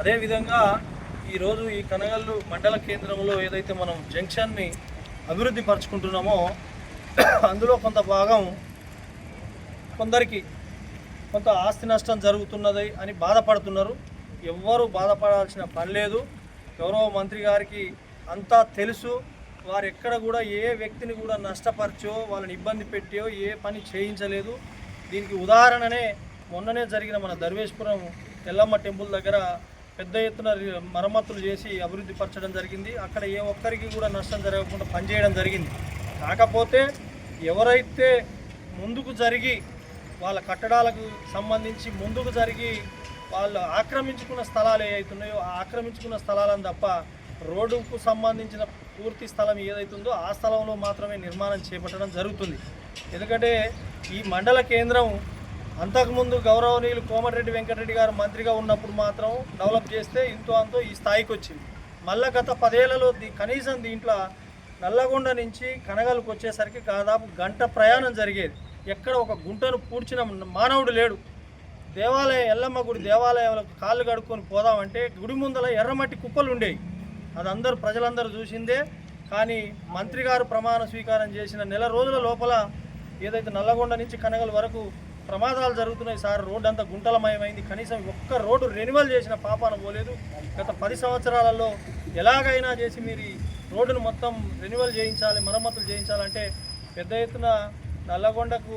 అదేవిధంగా ఈరోజు ఈ కనగల్లు మండల కేంద్రంలో ఏదైతే మనం జంక్షన్ని అభివృద్ధి పరుచుకుంటున్నామో అందులో కొంత భాగం కొందరికి కొంత ఆస్తి నష్టం జరుగుతున్నది అని బాధపడుతున్నారు. ఎవ్వరూ బాధపడాల్సిన పని లేదు. గౌరవ మంత్రి గారికి అంతా తెలుసు. వారు ఎక్కడ కూడా ఏ వ్యక్తిని కూడా నష్టపరచో వాళ్ళని ఇబ్బంది పెట్టో ఏ పని చేయించలేదు. దీనికి ఉదాహరణనే మొన్ననే జరిగిన మన దర్వేశ్పురం ఎల్లమ్మ టెంపుల్ దగ్గర పెద్ద ఎత్తున మరమ్మతులు చేసి అభివృద్ధి పరచడం జరిగింది. అక్కడ ఏ ఒక్కరికి కూడా నష్టం జరగకుండా పనిచేయడం జరిగింది. కాకపోతే ఎవరైతే ముందుకు జరిగి వాళ్ళ కట్టడాలకు సంబంధించి ముందుకు జరిగి వాళ్ళు ఆక్రమించుకున్న స్థలాలు ఏవైతున్నాయో ఆ ఆక్రమించుకున్న స్థలాలను తప్ప రోడ్డుకు సంబంధించిన పూర్తి స్థలం ఏదైతుందో ఆ స్థలంలో మాత్రమే నిర్మాణం చేపట్టడం జరుగుతుంది. ఎందుకంటే ఈ మండల కేంద్రం అంతకుముందు గౌరవనీయులు కోమటిరెడ్డి వెంకటరెడ్డి గారు మంత్రిగా ఉన్నప్పుడు మాత్రం డెవలప్ చేస్తే ఇంతో అంతో ఈ స్థాయికి వచ్చింది. మళ్ళీ గత 10 ఏళ్లలో కనీసం దీంట్లో నల్లగొండ నుంచి కనగల్కు వచ్చేసరికి దాదాపు గంట ప్రయాణం జరిగేది. ఎక్కడ ఒక గుంటను పూడ్చిన మానవుడు లేడు. దేవాలయం ఎల్లమ్మ గుడి దేవాలయాలకు కాళ్ళు కడుక్కొని పోదామంటే గుడి ముందల ఎర్రమట్టి కుప్పలు ఉండేవి. అది అందరూ ప్రజలందరూ చూసిందే. కానీ మంత్రి గారు ప్రమాణ స్వీకారం చేసిన నెల రోజుల లోపల ఏదైతే నల్లగొండ నుంచి కనగల్ వరకు ప్రమాదాలు జరుగుతున్నాయి సార్, రోడ్డు అంతా గుంటలమయమైంది, కనీసం ఒక్క రోడ్డు రెన్యువల్ చేసిన పాపాన పోలేదు. గత 10 సంవత్సరాలలో ఎలాగైనా చేసి మీరు ఈ రోడ్డును మొత్తం రెన్యువల్ చేయించాలి, మరమ్మతులు చేయించాలంటే పెద్ద ఎత్తున నల్లగొండకు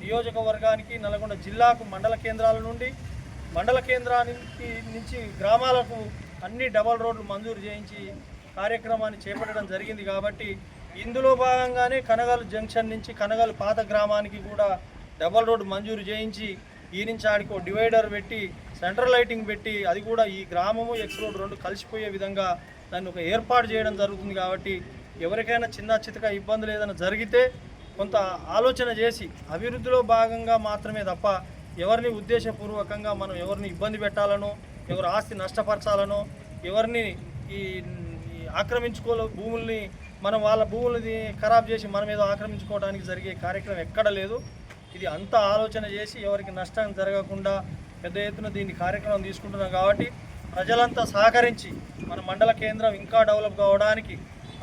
నియోజకవర్గానికి నల్లగొండ జిల్లాకు మండల కేంద్రాల నుండి మండల కేంద్రానికి నుంచి గ్రామాలకు అన్ని డబల్ రోడ్లు మంజూరు చేయించి కార్యక్రమాన్ని చేపట్టడం జరిగింది. కాబట్టి ఇందులో భాగంగానే కనగల్ జంక్షన్ నుంచి కనగల్ పాత గ్రామానికి కూడా డబల్ రోడ్డు మంజూరు చేయించి ఈ నుంచి ఆడికి డివైడర్ పెట్టి సెంట్రల్ లైటింగ్ పెట్టి అది కూడా ఈ గ్రామము ఎక్స్ రోడ్ 2 కలిసిపోయే విధంగా దాన్ని ఒక ఏర్పాటు చేయడం జరుగుతుంది. కాబట్టి ఎవరికైనా చిన్న చితక ఇబ్బందులు ఏదైనా జరిగితే కొంత ఆలోచన చేసి అభివృద్ధిలో భాగంగా మాత్రమే తప్ప ఎవరిని ఉద్దేశపూర్వకంగా మనం ఎవరిని ఇబ్బంది పెట్టాలనో ఎవరు ఆస్తి నష్టపరచాలనో ఎవరిని ఈ భూముల్ని మనం వాళ్ళ భూములని ఖరాబ్ చేసి మనం ఏదో ఆక్రమించుకోవడానికి జరిగే కార్యక్రమం ఎక్కడ లేదు. ఇది అంతా ఆలోచన చేసి ఎవరికి నష్టం జరగకుండా పెద్ద ఎత్తున దీన్ని కార్యక్రమం తీసుకుంటున్నాం. కాబట్టి ప్రజలంతా సహకరించి మన మండల కేంద్రం ఇంకా డెవలప్ కావడానికి,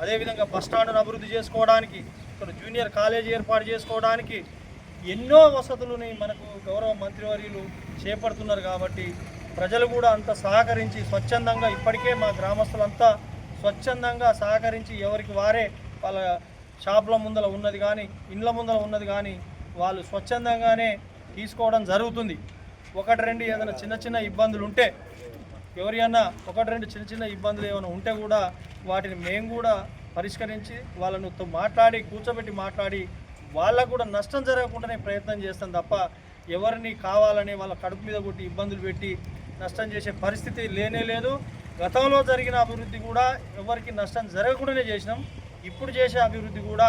అదేవిధంగా బస్టాండ్ను అభివృద్ధి చేసుకోవడానికి, ఇక్కడ జూనియర్ కాలేజీ ఏర్పాటు చేసుకోవడానికి ఎన్నో వసతులని మనకు గౌరవ మంత్రివర్యులు చేపడుతున్నారు. కాబట్టి ప్రజలు కూడా అంత సహకరించి స్వచ్ఛందంగా ఇప్పటికే మా గ్రామస్తులంతా స్వచ్ఛందంగా సహకరించి ఎవరికి వారే వాళ్ళ షాపుల ముందర ఉన్నది కానీ ఇండ్ల ముందర ఉన్నది కానీ వాళ్ళు స్వచ్ఛందంగానే తీసుకోవడం జరుగుతుంది. 1-2 ఏదైనా చిన్న ఇబ్బందులు ఉంటే ఎవరైనా 1-2 చిన్న ఇబ్బందులు ఏమైనా ఉంటే కూడా వాటిని మేము కూడా పరిష్కరించి వాళ్ళను మాట్లాడి కూర్చోబెట్టి మాట్లాడి వాళ్ళకు కూడా నష్టం జరగకుండానే ప్రయత్నం చేస్తాం తప్ప ఎవరిని కావాలని వాళ్ళ కడుపు మీద కొట్టి ఇబ్బందులు పెట్టి నష్టం చేసే పరిస్థితి లేనే లేదు. గతంలో జరిగిన అభివృద్ధి కూడా ఎవరికి నష్టం జరగకుండానే చేసినాం. ఇప్పుడు చేసే అభివృద్ధి కూడా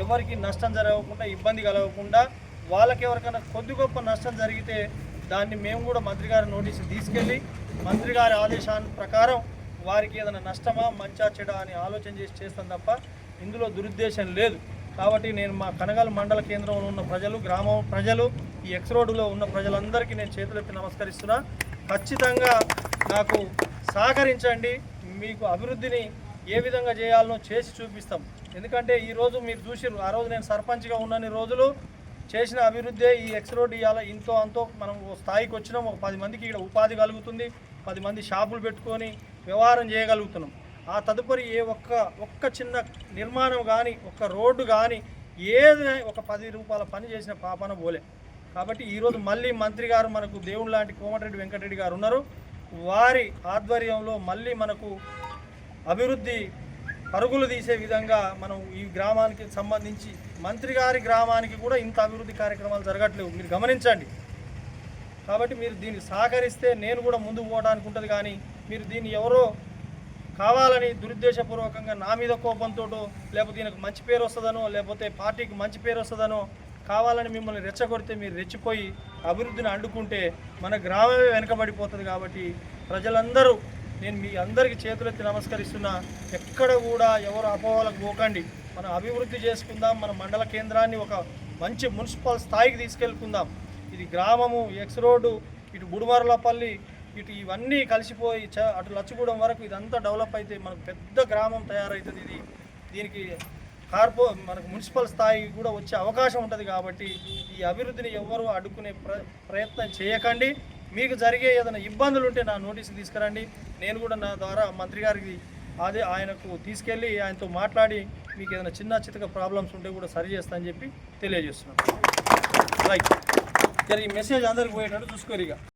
ఎవరికి నష్టం జరగకుండా ఇబ్బంది కలగకుండా వాళ్ళకి ఎవరికైనా కొద్ది గొప్ప నష్టం జరిగితే దాన్ని మేము కూడా మంత్రి గారి నోటీసు తీసుకెళ్ళి మంత్రి గారి ఆదేశాల ప్రకారం వారికి ఏదైనా నష్టమా మంచా చెడా అని ఆలోచన చేసి చేస్తాం తప్ప ఇందులో దురుద్దేశం లేదు. కాబట్టి నేను మా కనగల్ మండల కేంద్రంలో ఉన్న ప్రజలు, గ్రామం ప్రజలు, ఈ ఎక్స్ రోడ్డులో ఉన్న ప్రజలందరికీ నేను చేతులెత్తి నమస్కరిస్తున్నా. ఖచ్చితంగా నాకు సహకరించండి. మీకు అభివృద్ధిని ఏ విధంగా చేయాలనో చేసి చూపిస్తాం. ఎందుకంటే ఈరోజు మీరు చూసిర్రు, ఆ రోజు నేను సర్పంచ్గా ఉన్నన్ని రోజులు చేసిన అభివృద్ధి ఈ ఎక్స్ రోడ్ ఇవాళ ఇంతో అంతో మనం స్థాయికి వచ్చినాం. ఒక 10 మందికి ఇక్కడ ఉపాధి కలుగుతుంది, 10 మంది షాపులు పెట్టుకొని వ్యవహారం చేయగలుగుతున్నాం. ఆ తదుపరి ఒక్క చిన్న నిర్మాణం కానీ ఒక్క రోడ్డు కానీ ఏది ఒక 10 రూపాయల పని చేసిన పాపన పోలే. కాబట్టి ఈరోజు మళ్ళీ మంత్రి గారు మనకు దేవుడు లాంటి కోమటిరెడ్డి వెంకటరెడ్డి గారు ఉన్నారు. వారి ఆధ్వర్యంలో మళ్ళీ మనకు అభివృద్ధి పరుగులు తీసే విధంగా మనం ఈ గ్రామానికి సంబంధించి మంత్రి గారి గ్రామానికి కూడా ఇంత అభివృద్ధి కార్యక్రమాలు జరగట్లేవు, మీరు గమనించండి. కాబట్టి మీరు దీన్ని సహకరిస్తే నేను కూడా ముందుకు పోవడానికి ఉంటుంది. కానీ మీరు దీన్ని ఎవరో కావాలని దురుద్దేశపూర్వకంగా నా మీద కోపంతోటో లేకపోతే దీనికి మంచి పేరు వస్తుందనో లేకపోతే పార్టీకి మంచి పేరు వస్తుందనో కావాలని మిమ్మల్ని రెచ్చగొడితే మీరు రెచ్చిపోయి అభివృద్ధిని అడ్డుకుంటే మన గ్రామమే వెనకబడిపోతుంది. కాబట్టి ప్రజలందరూ నేను మీ అందరికీ చేతులెత్తి నమస్కరిస్తున్నా. ఎక్కడ కూడా ఎవరు అపోహలకు పోకండి. మనం అభివృద్ధి చేసుకుందాం. మన మండల కేంద్రాన్ని ఒక మంచి మున్సిపల్ స్థాయికి తీసుకెళ్తుందాం. ఇది గ్రామము ఎక్స్ రోడ్డు, ఇటు బుడుమర్లపల్లి ఇటు ఇవన్నీ కలిసిపోయి అటు లచ్చగూడెం వరకు ఇదంతా డెవలప్ అయితే మనకు పెద్ద గ్రామం తయారవుతుంది. దీనికి మనకు మున్సిపల్ స్థాయి కూడా వచ్చే అవకాశం ఉంటుంది. కాబట్టి ఈ అభివృద్ధిని ఎవ్వరూ అడ్డుకునే ప్రయత్నం చేయకండి. మీకు జరిగే ఏదైనా ఇబ్బందులు ఉంటే నా నోటీసు తీసుకురండి. నేను కూడా నా ద్వారా మంత్రి గారికి ఆయనకు తీసుకెళ్ళి ఆయనతో మాట్లాడి మీకు ఏదైనా చిన్న చితక ప్రాబ్లమ్స్ ఉంటే కూడా సరి చేస్తా అని చెప్పి తెలియజేస్తున్నాను. రైట్, ఈ మెసేజ్ అందరికి పోయేటట్టు చూసుకోరు ఇక.